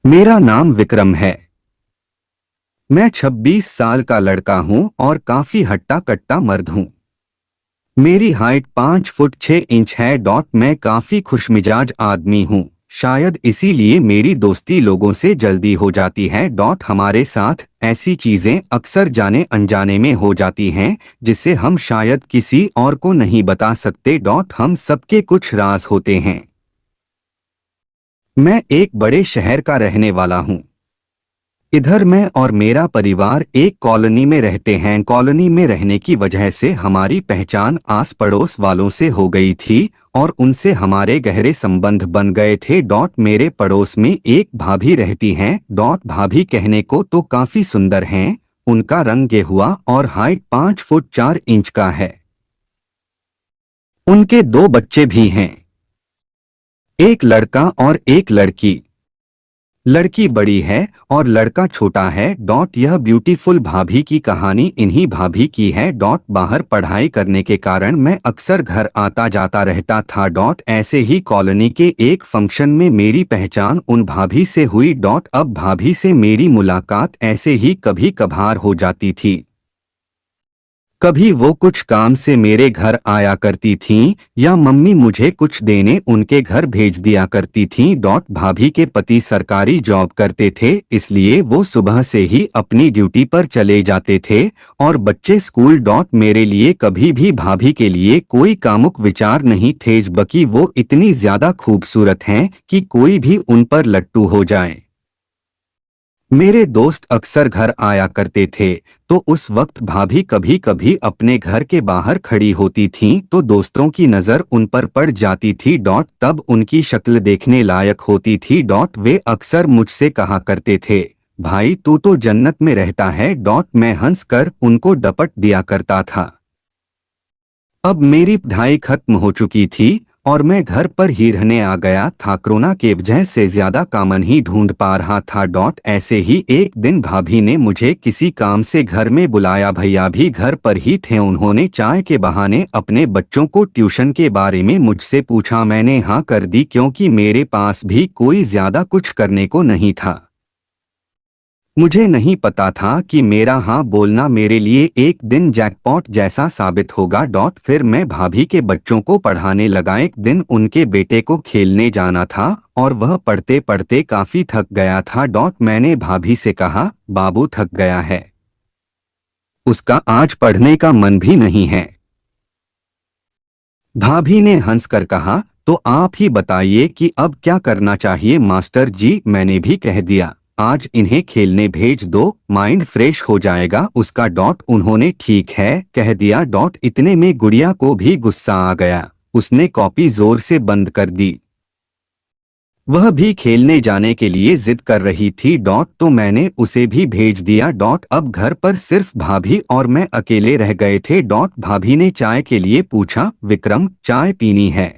मेरा नाम विक्रम है। मैं 26 साल का लड़का हूं और काफी हट्टा कट्टा मर्द हूं। मेरी हाइट 5 फुट 6 इंच है। मैं काफी खुशमिजाज आदमी हूं। शायद इसीलिए मेरी दोस्ती लोगों से जल्दी हो जाती है। हमारे साथ ऐसी चीजें अक्सर जाने अनजाने में हो जाती हैं जिसे हम शायद किसी और को नहीं बता सकते। हम सबके कुछ राज होते हैं। मैं एक बड़े शहर का रहने वाला हूं। इधर मैं और मेरा परिवार एक कॉलोनी में रहते हैं। कॉलोनी में रहने की वजह से हमारी पहचान आस पड़ोस वालों से हो गई थी और उनसे हमारे गहरे संबंध बन गए थे। मेरे पड़ोस में एक भाभी रहती हैं। भाभी कहने को तो काफी सुंदर हैं। उनका रंग गेहुआ और हाइट 5 फुट 4 इंच का है। उनके 2 बच्चे भी हैं, एक लड़का और एक लड़की। लड़की बड़ी है और लड़का छोटा है। यह ब्यूटीफुल भाभी की कहानी इन्हीं भाभी की है। बाहर पढ़ाई करने के कारण मैं अक्सर घर आता जाता रहता था। ऐसे ही कॉलोनी के एक फंक्शन में मेरी पहचान उन भाभी से हुई। अब भाभी से मेरी मुलाकात ऐसे ही कभी कभार हो जाती थी। कभी वो कुछ काम से मेरे घर आया करती थीं या मम्मी मुझे कुछ देने उनके घर भेज दिया करती थीं। भाभी के पति सरकारी जॉब करते थे, इसलिए वो सुबह से ही अपनी ड्यूटी पर चले जाते थे और बच्चे स्कूल। मेरे लिए कभी भी भाभी के लिए कोई कामुक विचार नहीं थे, बल्कि वो इतनी ज्यादा खूबसूरत हैं कि कोई भी उन पर लट्टू हो जाए। मेरे दोस्त अक्सर घर आया करते थे, तो उस वक्त भाभी कभी कभी अपने घर के बाहर खड़ी होती थीं तो दोस्तों की नज़र उन पर पड़ जाती थी। तब उनकी शक्ल देखने लायक होती थी। वे अक्सर मुझसे कहा करते थे, भाई तू तो जन्नत में रहता है। मैं हंसकर उनको डपट दिया करता था। अब मेरी पढ़ाई खत्म हो चुकी थी और मैं घर पर ही रहने आ गया था। कोरोना के वजह से ज्यादा काम नहीं ढूंढ पा रहा था। ऐसे ही एक दिन भाभी ने मुझे किसी काम से घर में बुलाया। भैया भी घर पर ही थे। उन्होंने चाय के बहाने अपने बच्चों को ट्यूशन के बारे में मुझसे पूछा। मैंने हाँ कर दी क्योंकि मेरे पास भी कोई ज्यादा कुछ करने को नहीं था। मुझे नहीं पता था कि मेरा हाँ बोलना मेरे लिए एक दिन जैकपॉट जैसा साबित होगा। फिर मैं भाभी के बच्चों को पढ़ाने लगा। एक दिन उनके बेटे को खेलने जाना था और वह पढ़ते पढ़ते काफी थक गया था। मैंने भाभी से कहा, बाबू थक गया है, उसका आज पढ़ने का मन भी नहीं है। भाभी ने हंसकर कहा, तो आप ही बताइए कि अब क्या करना चाहिए मास्टर जी। मैंने भी कह दिया, आज इन्हें खेलने भेज दो, माइंड फ्रेश हो जाएगा उसका। उन्होंने ठीक है कह दिया। इतने में गुड़िया को भी गुस्सा आ गया। उसने कॉपी जोर से बंद कर दी। वह भी खेलने जाने के लिए जिद कर रही थी। तो मैंने उसे भी भेज दिया। अब घर पर सिर्फ भाभी और मैं अकेले रह गए थे। भाभी ने चाय के लिए पूछा, विक्रम चाय पीनी है?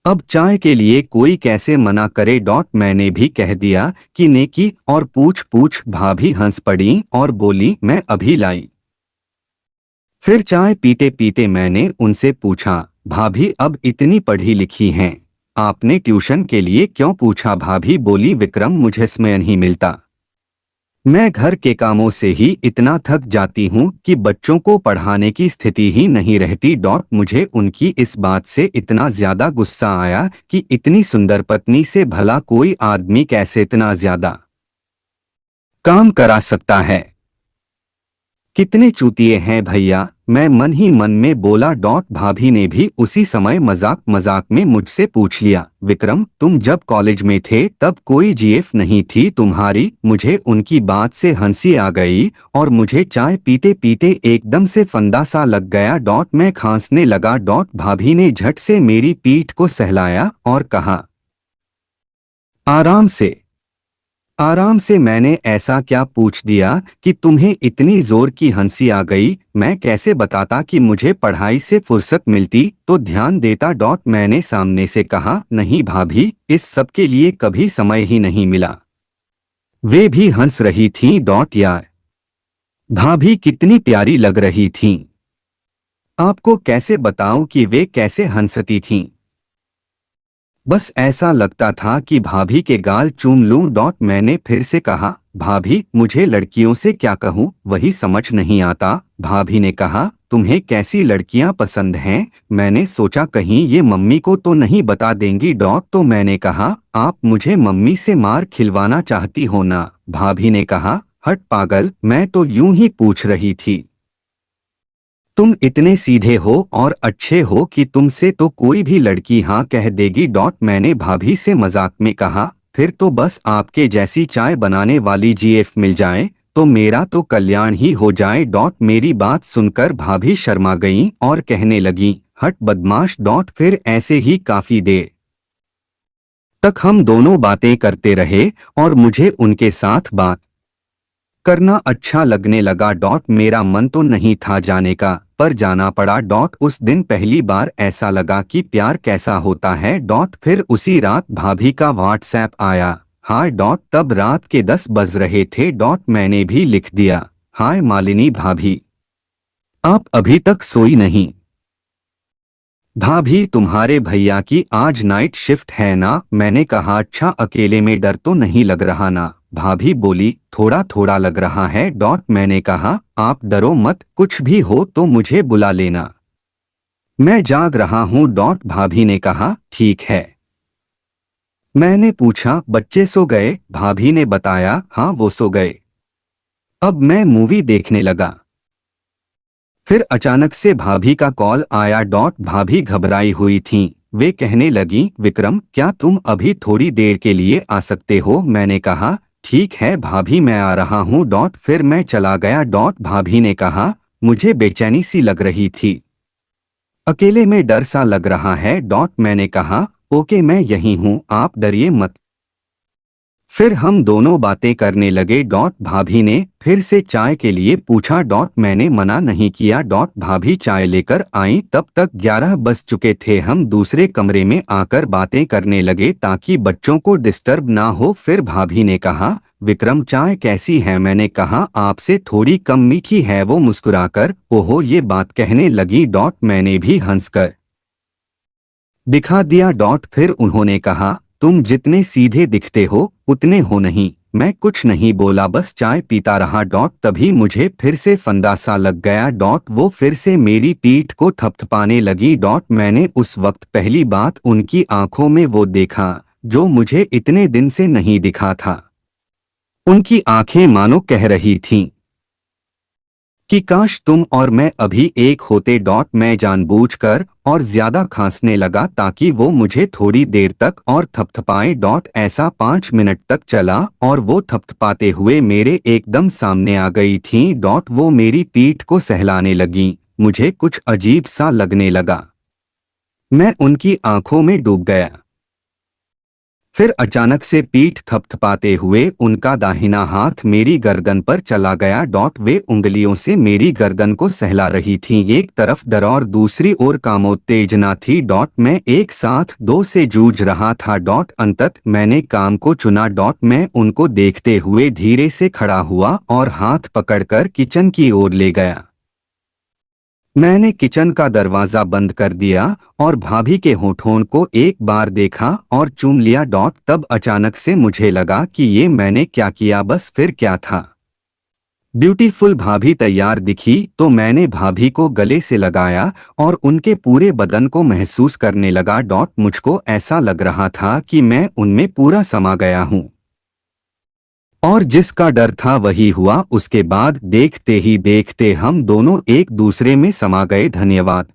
अब चाय के लिए कोई कैसे मना करे। मैंने भी कह दिया कि नेकी और पूछ पूछ। भाभी हंस पड़ी और बोली, मैं अभी लाई। फिर चाय पीते पीते मैंने उनसे पूछा, भाभी अब इतनी पढ़ी लिखी हैं, आपने ट्यूशन के लिए क्यों पूछा? भाभी बोली, विक्रम मुझे समय नहीं मिलता। मैं घर के कामों से ही इतना थक जाती हूँ कि बच्चों को पढ़ाने की स्थिति ही नहीं रहती। मुझे उनकी इस बात से इतना ज्यादा गुस्सा आया कि इतनी सुंदर पत्नी से भला कोई आदमी कैसे इतना ज्यादा काम करा सकता है। कितने चूतिए हैं भैया, मैं मन ही मन में बोला। भाभी ने भी उसी समय मजाक मजाक में मुझसे पूछ लिया, विक्रम तुम जब कॉलेज में थे तब कोई जीएफ नहीं थी तुम्हारी? मुझे उनकी बात से हंसी आ गई और मुझे चाय पीते पीते एकदम से फंदा सा लग गया। मैं खांसने लगा। भाभी ने झट से मेरी पीठ को सहलाया और कहा, आराम से आराम से। मैंने ऐसा क्या पूछ दिया कि तुम्हें इतनी जोर की हंसी आ गई? मैं कैसे बताता कि मुझे पढ़ाई से फुर्सत मिलती तो ध्यान देता। मैंने सामने से कहा, नहीं भाभी इस सब के लिए कभी समय ही नहीं मिला। वे भी हंस रही थीं। यार भाभी कितनी प्यारी लग रही थीं। आपको कैसे बताऊं कि वे कैसे हंसती थीं। बस ऐसा लगता था कि भाभी के गाल चूम लूं। मैंने फिर से कहा, भाभी मुझे लड़कियों से क्या कहूँ वही समझ नहीं आता। भाभी ने कहा, तुम्हें कैसी लड़कियां पसंद हैं? मैंने सोचा कहीं ये मम्मी को तो नहीं बता देंगी। तो मैंने कहा, आप मुझे मम्मी से मार खिलवाना चाहती हो ना? भाभी ने कहा, हट पागल, मैं तो यूं ही पूछ रही थी। तुम इतने सीधे हो और अच्छे हो कि तुमसे तो कोई भी लड़की हाँ कह देगी। मैंने भाभी से मजाक में कहा, फिर तो बस आपके जैसी चाय बनाने वाली जीएफ मिल जाए तो मेरा तो कल्याण ही हो जाए। मेरी बात सुनकर भाभी शर्मा गईं और कहने लगी, हट बदमाश। फिर ऐसे ही काफी देर तक हम दोनों बातें करते रहे और मुझे उनके साथ बात करना अच्छा लगने लगा। मेरा मन तो नहीं था जाने का, पर जाना पड़ा। उस दिन पहली बार ऐसा लगा कि प्यार कैसा होता है। फिर उसी रात भाभी का व्हाट्सएप आया, हाय। तब रात के 10 बज रहे थे। मैंने भी लिख दिया, हाय मालिनी भाभी, आप अभी तक सोई नहीं? भाभी तुम्हारे भैया की आज नाइट शिफ्ट है ना? मैंने कहा, अच्छा, अकेले में डर तो नहीं लग रहा ना? भाभी बोली, थोड़ा थोड़ा लग रहा है। मैंने कहा, आप डरो मत, कुछ भी हो तो मुझे बुला लेना, मैं जाग रहा हूँ। भाभी ने कहा, ठीक है। मैंने पूछा, बच्चे सो गए? भाभी ने बताया, हाँ वो सो गए। अब मैं मूवी देखने लगा। फिर अचानक से भाभी का कॉल आया। भाभी घबराई हुई थीं। वे कहने लगी, विक्रम क्या तुम अभी थोड़ी देर के लिए आ सकते हो? मैंने कहा, ठीक है भाभी मैं आ रहा हूँ। फिर मैं चला गया। भाभी ने कहा, मुझे बेचैनी सी लग रही थी, अकेले में डर सा लग रहा है। मैंने कहा, ओके मैं यहीं हूँ, आप डरिए मत। फिर हम दोनों बातें करने लगे। भाभी ने फिर से चाय के लिए पूछा। मैंने मना नहीं किया। भाभी चाय लेकर आई। तब तक 11 बज चुके थे। हम दूसरे कमरे में आकर बातें करने लगे ताकि बच्चों को डिस्टर्ब ना हो। फिर भाभी ने कहा, विक्रम चाय कैसी है? मैंने कहा, आपसे थोड़ी कम मीठी है। वो मुस्कुराकर ओहो ये बात कहने लगी। मैंने भी हंसकर दिखा दिया। फिर उन्होंने कहा, तुम जितने सीधे दिखते हो उतने हो नहीं। मैं कुछ नहीं बोला, बस चाय पीता रहा। तभी मुझे फिर से फंदा सा लग गया। वो फिर से मेरी पीठ को थपथपाने लगी। मैंने उस वक्त पहली बात उनकी आंखों में वो देखा जो मुझे इतने दिन से नहीं दिखा था। उनकी आंखें मानो कह रही थीं कि काश तुम और मैं अभी एक होते। मैं जानबूझकर और ज्यादा खांसने लगा ताकि वो मुझे थोड़ी देर तक और थपथपाए। ऐसा 5 मिनट तक चला और वो थपथपाते हुए मेरे एकदम सामने आ गई थीं। वो मेरी पीठ को सहलाने लगीं। मुझे कुछ अजीब सा लगने लगा, मैं उनकी आंखों में डूब गया। फिर अचानक से पीठ थपथपाते हुए उनका दाहिना हाथ मेरी गर्दन पर चला गया। वे उंगलियों से मेरी गर्दन को सहला रही थीं। एक तरफ डर और दूसरी ओर कामोत्तेजना थी। मैं एक साथ दो से जूझ रहा था। अंतत मैंने काम को चुना। मैं उनको देखते हुए धीरे से खड़ा हुआ और हाथ पकड़कर किचन की ओर ले गया। मैंने किचन का दरवाजा बंद कर दिया और भाभी के होठों को एक बार देखा और चूम लिया। तब अचानक से मुझे लगा कि ये मैंने क्या किया, बस फिर क्या था। ब्यूटीफुल भाभी तैयार दिखी तो मैंने भाभी को गले से लगाया और उनके पूरे बदन को महसूस करने लगा। मुझको ऐसा लग रहा था कि मैं उनमें पूरा समा गया हूँ और जिसका डर था वही हुआ। उसके बाद देखते ही देखते हम दोनों एक दूसरे में समा गए। धन्यवाद।